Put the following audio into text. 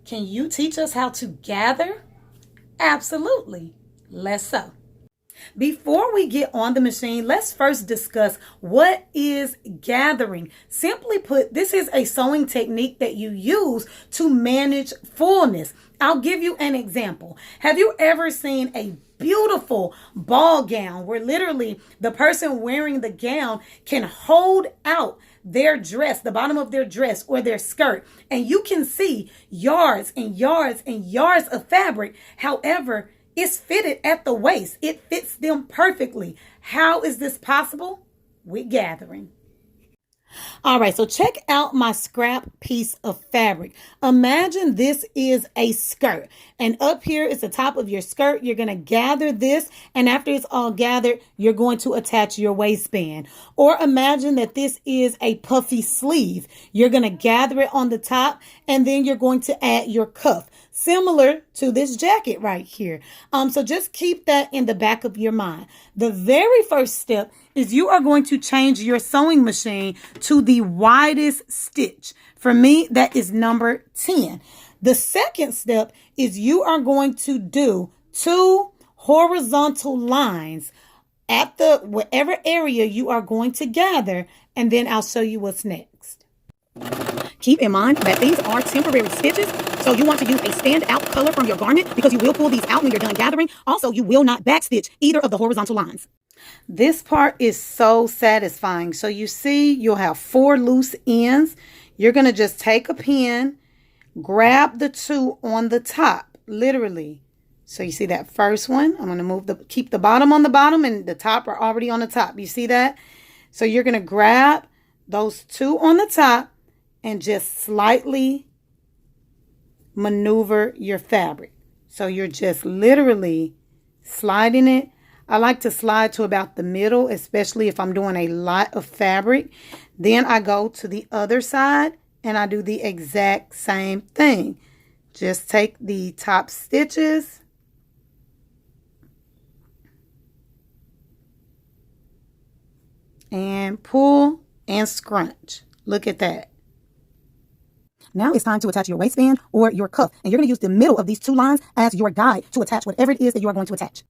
Can you teach us how to gather? Absolutely. Let's sew. Before we get on the machine, let's first discuss what is gathering. Simply put, this is a sewing technique that you use to manage fullness. I'll give you an example. Have you ever seen a beautiful ball gown where literally the person wearing the gown can hold out their dress, the bottom of their dress or their skirt, and you can see yards and yards and yards of fabric? However, it's fitted at the waist. It fits them perfectly. How is this possible? With gathering. All right, so check out my scrap piece of fabric. Imagine this is a skirt, and up here is the top of your skirt. You're going to gather this, and after it's all gathered, you're going to attach your waistband. Or imagine that this is a puffy sleeve. You're going to gather it on the top, and then you're going to add your cuff, similar to this jacket right here. So just keep that in the back of your mind. The very first step is you are going to change your sewing machine to the widest stitch. For me, that is number 10. The second step is you are going to do 2 horizontal lines at the whatever area you are going to gather, and then I'll show you what's next. Keep in mind that these are temporary stitches, so you want to use a standout color from your garment because you will pull these out when you're done gathering. Also, you will not backstitch either of the horizontal lines. This part is so satisfying. So you see, you'll have 4 loose ends. You're going to just take a pin, grab the 2 on the top, literally. So you see that first one? I'm going to keep the bottom on the bottom and the top are already on the top. You see that? So you're going to grab those 2 on the top and just slightly maneuver your fabric. So you're just literally sliding it. I like to slide to about the middle, especially if I'm doing a lot of fabric. Then I go to the other side and I do the exact same thing. Just take the top stitches and pull and scrunch. Look at that. Now it's time to attach your waistband or your cuff, and you're going to use the middle of these 2 lines as your guide to attach whatever it is that you are going to attach.